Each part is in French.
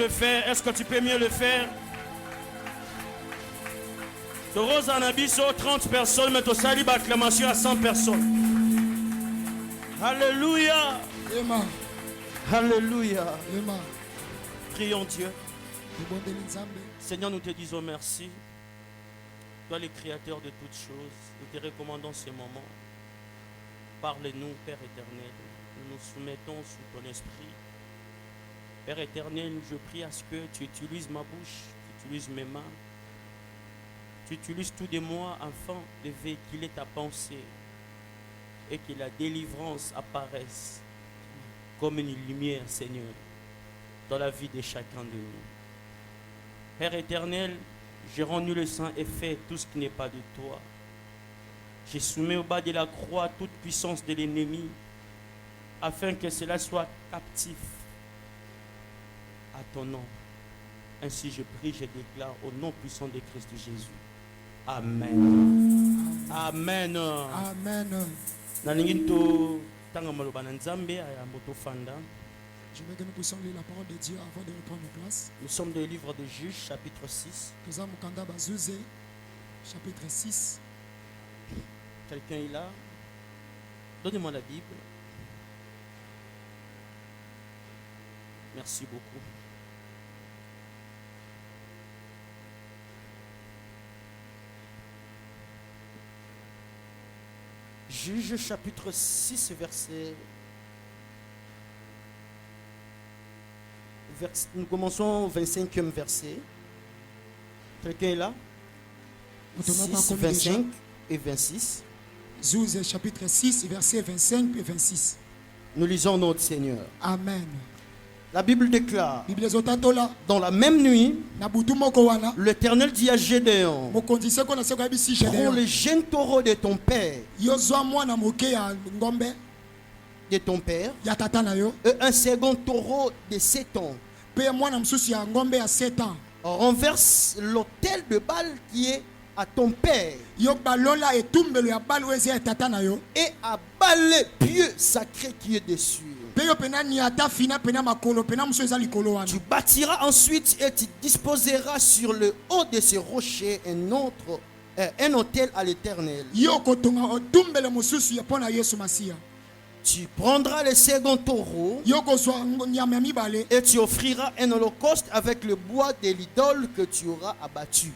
Le faire, est-ce que tu peux mieux le faire? De Rose Anabiso, 30 personnes, mais au Sali acclamation à 100 personnes. Alléluia. Amen. Alléluia. Amen. Prions Dieu. Seigneur, nous te disons merci. Toi, le créateur de toutes choses, nous te recommandons ce moment. Parle-nous, Père éternel. Nous nous soumettons sous ton esprit. Père éternel, je prie à ce que tu utilises ma bouche, tu utilises mes mains, tu utilises tout de moi afin de véhiculer ta pensée et que la délivrance apparaisse comme une lumière, Seigneur, dans la vie de chacun de nous. Père éternel, j'ai rendu le sang et fait tout ce qui n'est pas de toi. J'ai soumis au bas de la croix toute puissance de l'ennemi afin que cela soit captif à ton nom. Ainsi je prie, je déclare au nom puissant de Christ Jésus. Amen. Amen. Amen. Je veux que nous puissions lire la parole de Dieu avant de reprendre nos places. Nous sommes dans le livre de Juges, chapitre 6. Chapitre 6. Quelqu'un est là? Donnez-moi la Bible. Merci beaucoup. Juges chapitre 6, nous commençons au 25e verset. Quelqu'un est là? 6, 25 et 26. Juges chapitre 6, verset 25 et 26. Nous lisons notre Seigneur. Amen. La Bible déclare, dans la même nuit, l'Éternel dit à Gédéon, prends le jeune taureau de ton père, et un second taureau de 7 ans. Renverse l'autel de Baal qui est à ton père, et abat le pieux sacré qui est dessus. Tu bâtiras ensuite et tu disposeras sur le haut de ce rocher un autel à l'Éternel. Tu prendras le second taureau et tu offriras un holocauste avec le bois de l'idole que tu auras abattu.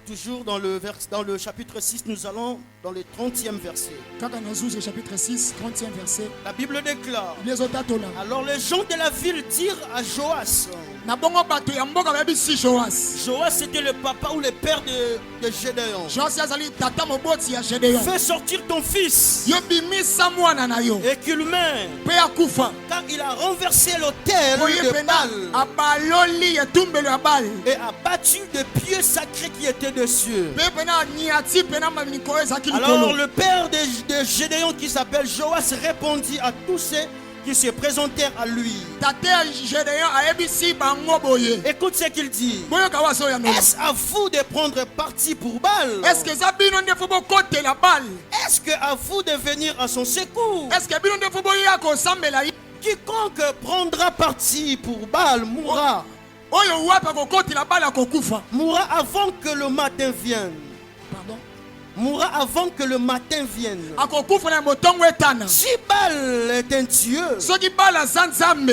Toujours dans le chapitre 6, nous allons dans le 30e verset. Chapitre 6, 30e verset. La Bible déclare, alors les gens de la ville dirent à Joas. Joas était le papa ou le père de Gédéon. Fais sortir ton fils et qu'il meure, car il a renversé l'autel de Baal et a battu de pieux sacrés qui étaient des cieux. Alors le père de Gédéon qui s'appelle Joas répondit à tous ceux qui se présentèrent à lui. Écoute ce qu'il dit. Est-ce à vous de prendre parti pour Baal? Est-ce que à vous de venir à son secours? Quiconque prendra parti pour Baal mourra. Mourra avant que le matin vienne. Pardon? Mourra avant que le matin vienne. Si Baal est un Dieu,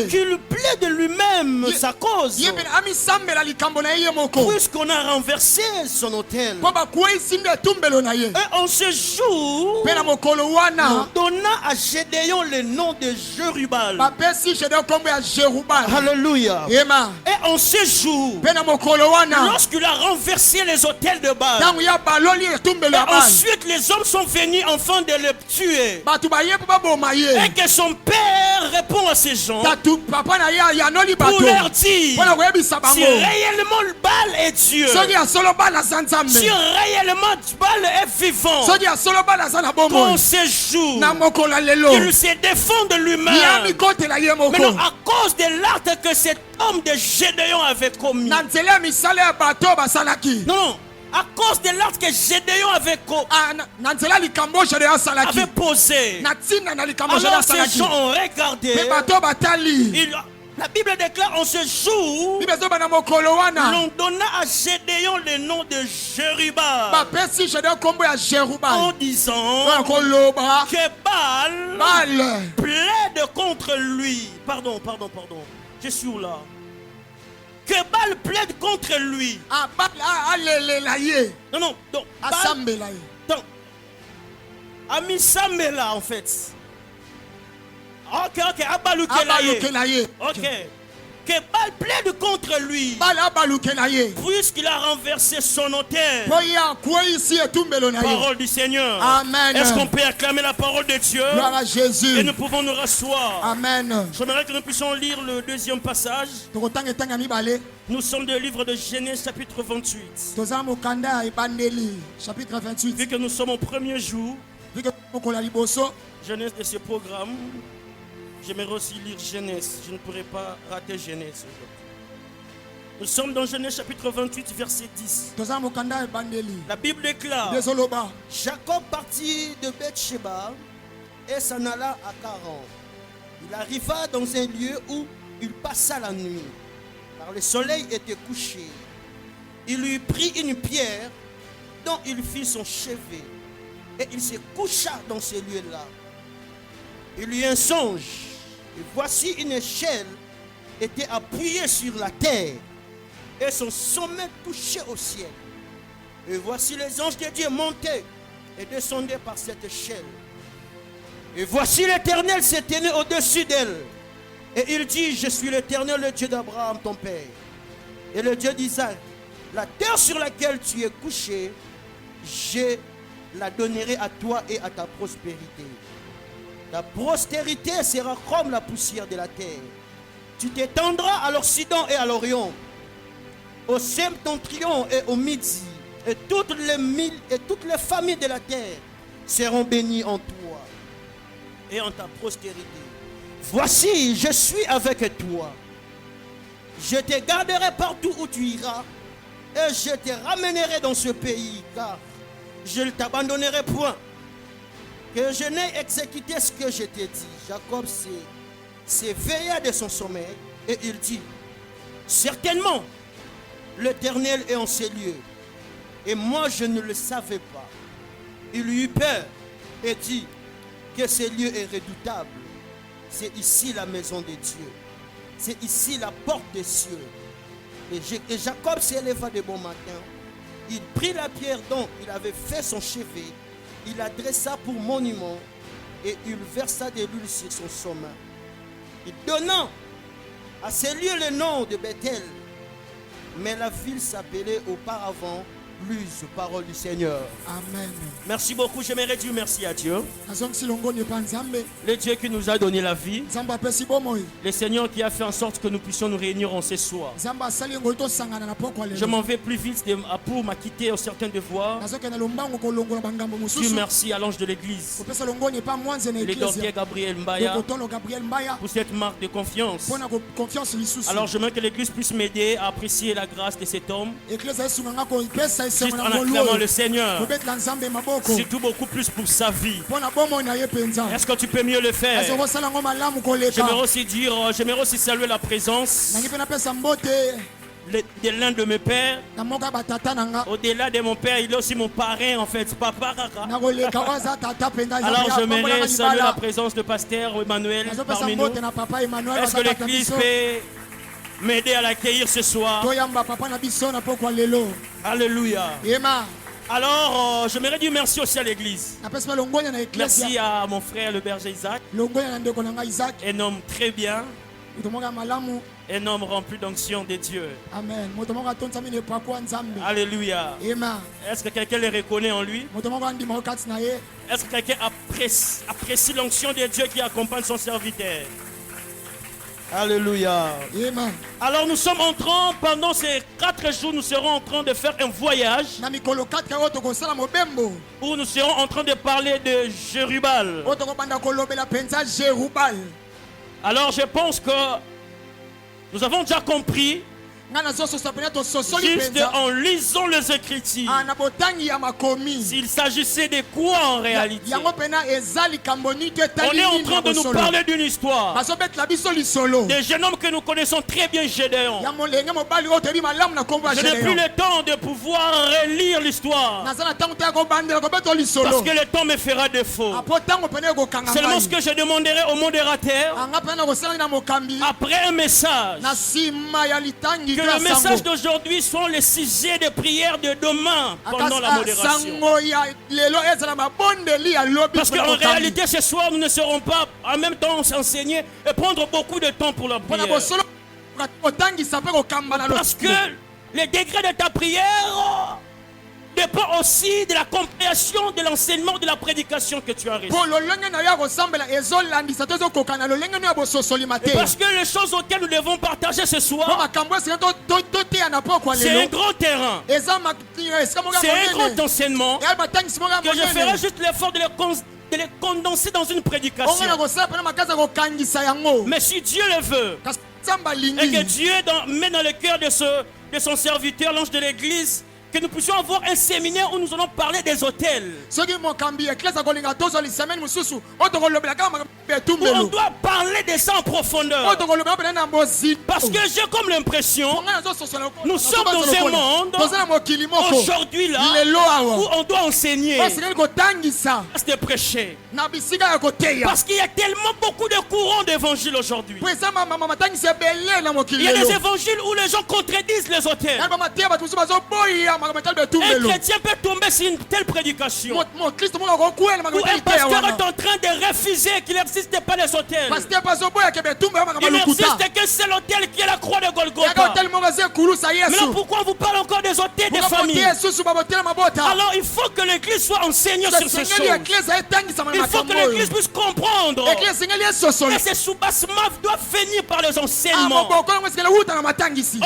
qu'il plaide de lui-même sa cause, puisqu'on a renversé son autel. Et en ce jour, on donna à Gédéon le nom de Jérubal. Alléluia. Et en ce jour, lorsqu'il a renversé les autels de Baal, ensuite les hommes sont venus afin de le tuer. Et que son père répond à ces gens pour leur dire, si réellement le Baal est Dieu, si réellement Baal est vivant, qu'en ce jour il se défend de lui-même. Maintenant à cause de l'acte que cet homme de Gédéon avait commis. Non, À cause de l'acte que Gédéon avait posé. Alors ces gens ont regardé. La Bible déclare en ce jour, l'on donna à Gédéon le nom de Jérubal, en disant que Baal plaide contre lui. Pardon. Je suis où là? Que Baal plaide contre lui. Non, donc Amisambela en fait. Ok, Abalukelaye. Ok. Que Baal plaide contre lui. Puisqu'il a renversé son autel. Parole du Seigneur. Amen. Est-ce qu'on peut acclamer la parole de Dieu? Gloire à Jésus. Et nous pouvons nous rasseoir. Amen. J'aimerais que nous puissions lire le deuxième passage. Nous sommes dans le livre de Genèse chapitre 28. Chapitre 28. Vu que nous sommes au premier jour, Genèse de ce programme, j'aimerais aussi lire Genèse. Je ne pourrais pas rater Genèse aujourd'hui. Nous sommes dans Genèse chapitre 28, verset 10. La Bible déclare: Jacob partit de Beth-Sheba et s'en alla à Charan. Il arriva dans un lieu où il passa la nuit, car le soleil était couché. Il lui prit une pierre dont il fit son chevet, et il se coucha dans ce lieu-là. Il eut un songe, et voici une échelle était appuyée sur la terre, et son sommet touchait au ciel. Et voici les anges de Dieu montaient et descendaient par cette échelle. Et voici l'Éternel se tenait au-dessus d'elle. Et il dit: je suis l'Éternel, le Dieu d'Abraham, ton père, et le Dieu d'Isaac. La terre sur laquelle tu es couché, je la donnerai à toi et à ta prospérité. Ta postérité sera comme la poussière de la terre. Tu t'étendras à l'Occident et à l'Orient, au septentrion et au midi, et toutes les familles de la terre seront bénies en toi et en ta postérité. Voici, je suis avec toi. Je te garderai partout où tu iras, et je te ramènerai dans ce pays, car je ne t'abandonnerai point, que je n'ai exécuté ce que je t'ai dit. Jacob s'éveilla de son sommeil, et il dit: certainement, l'Éternel est en ces lieux, et moi je ne le savais pas. Il eut peur et dit que ce lieu est redoutable. C'est ici la maison de Dieu, c'est ici la porte des cieux. Et Jacob s'éleva de bon matin, il prit la pierre dont il avait fait son chevet, il la dressa pour monument, et il versa de l'huile sur son sommet. Il donna à ce lieu le nom de Bethel, mais la ville s'appelait auparavant Luz. Parole du Seigneur. Amen. Merci beaucoup. J'aimerais dire merci à Dieu, le Dieu qui nous a donné la vie, le Seigneur qui a fait en sorte que nous puissions nous réunir en ce soir. Je m'en vais plus vite pour m'acquitter au certain devoir. Dieu merci à l'ange de l'église, le dortier Gabriel Mbaya, pour cette marque de confiance. Alors je veux que l'église puisse m'aider à apprécier la grâce de cet homme, juste en acclamant le Seigneur, surtout beaucoup plus pour sa vie. Est-ce que tu peux mieux le faire? J'aimerais aussi saluer la présence de l'un de mes pères. Au-delà de mon père, il est aussi mon parrain en fait, Papa Kaka. Alors j'aimerais saluer la présence de pasteur Emmanuel parmi nous. Est-ce que l'église peut m'aider à l'accueillir ce soir? Alléluia. Alors, j'aimerais dire merci aussi à l'église. Merci à mon frère le berger Isaac. Un homme très bien. Un homme rempli d'onction de Dieu. Amen. Alléluia. Est-ce que quelqu'un le reconnaît en lui? Est-ce que quelqu'un apprécie l'onction de Dieu qui accompagne son serviteur? Alléluia. Amen. Alors nous sommes en train, pendant ces 4 jours, nous serons en train de faire un voyage où nous serons en train de parler de Jérubal. Alors je pense que nous avons déjà compris Juste en lisant les Écritures. S'il s'agissait de quoi en réalité? On est en train de nous parler d'une histoire. Des jeunes hommes que nous connaissons très bien, Gédéon. Je n'ai plus le temps de pouvoir relire l'histoire. Parce que le temps me fera défaut. Seulement ce que je demanderai au modérateur, après un message, que le message d'aujourd'hui soit le sujet de prière de demain pendant la modération. Parce qu'en réalité, ce soir, nous ne serons pas en même temps s'enseigner et prendre beaucoup de temps pour la prière. Parce que le degré de ta prière dépend aussi de la compréhension de l'enseignement de la prédication que tu as reçue. Parce que les choses auxquelles nous devons partager ce soir, c'est un grand terrain, c'est un grand enseignement que je ferai juste l'effort de les condenser dans une prédication. Mais si Dieu le veut, et que Dieu met dans le cœur de son serviteur, l'ange de l'église, que nous puissions avoir un séminaire où nous allons parler des hôtels. Où on doit parler de ça en profondeur. Parce que j'ai comme l'impression, nous sommes dans un monde aujourd'hui là où on doit enseigner, de prêcher. Parce qu'il y a tellement beaucoup de courants d'évangile aujourd'hui. Il y a des évangiles où les gens contredisent les hôtels. Un chrétien peut tomber sur une telle prédication où un pasteur est en train de refuser qu'il n'existe pas les hôtels. Il n'existe qu'un seul hôtel qui est la croix de Golgotha. Mais pourquoi on vous parle encore des hôtels des familles? Alors il faut que l'église soit enseignée sur ces choses. Il faut que l'église puisse comprendre. Et ces soubassements doivent venir par les enseignements.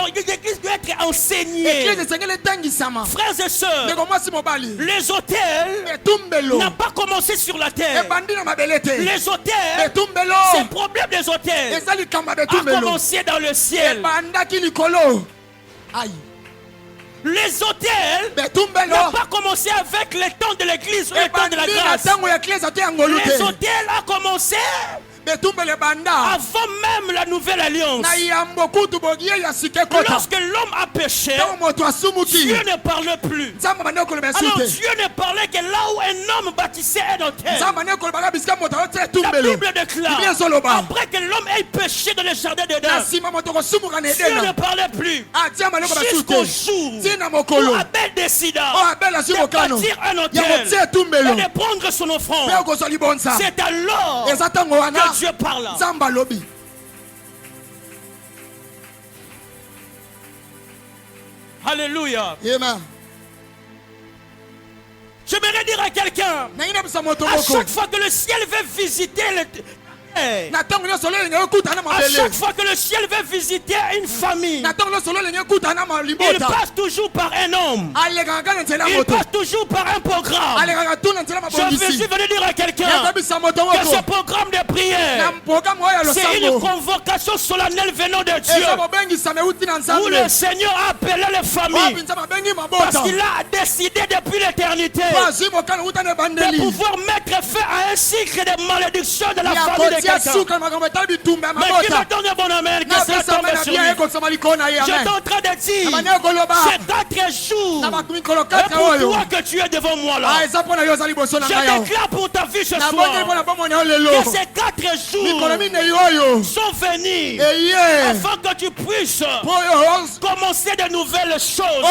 L'église doit être enseignée. Frères et sœurs, les hôtels n'ont pas commencé sur la terre. Les hôtels, c'est le problème des hôtels a commencé dans le ciel. Les hôtels n'ont pas commencé avec le temps de l'église ou le temps de la grâce. Les hôtels ont commencé avant même la nouvelle alliance. Lorsque l'homme a péché, Dieu ne parlait plus. Alors Dieu ne parlait que là où un homme bâtissait un hôtel. La Bible déclare, après que l'homme ait péché dans le jardin d'Éden, Dieu ne parlait plus. Jusqu'au jour où Abel décida de bâtir un hôtel et de prendre son offrande. C'est alors que Dieu parle. Alléluia. J'aimerais dire à quelqu'un, à chaque fois que le ciel veut visiter à chaque fois que le ciel veut visiter une famille, il passe toujours par un homme. Il passe toujours par un programme. Je suis venu dire à quelqu'un que ce programme de prière, c'est une convocation solennelle venant de Dieu, où le Seigneur a appelé les familles, parce qu'il a décidé depuis l'éternité de pouvoir mettre fin à un cycle de malédiction de la famille de quelqu'un. Mais qui me donne un bon amen, que ça tombe sur lui. J'étais en train de dire, c'est 4 jours. Et pour toi que tu es devant moi là, je déclare pour ta vie ce soir que ces 4 jours sont venus afin que tu puisses commencer de nouvelles choses.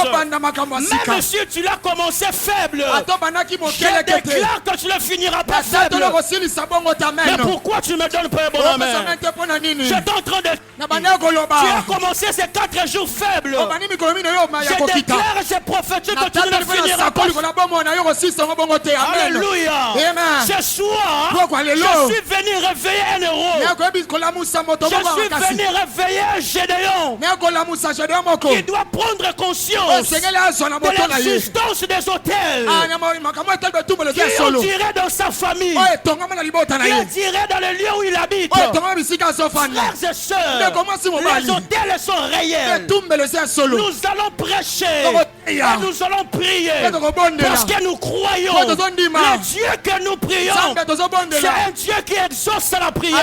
Même si tu l'as commencé faible, je déclare que tu ne le finiras pas faible. Mais pourquoi tu me donnes pas un bon amen? J'étais en train de dire, tu as commencé ces 4 jours faibles. Je déclare et je prophétise que tu ne le finiras pas. Alléluia. Ce soir, je suis venu réveiller un héros. Je suis venu réveiller un Gédéon qui doit prendre conscience de l'existence des hôtels qui on dirait dans sa famille, qui on dirait dans le lieu où il habite. Frères et sœurs, les hôtels elles sont réelles. Nous allons prêcher et nous allons prier parce que nous croyons le Dieu que nous prions. C'est un Dieu qui exauce la prière.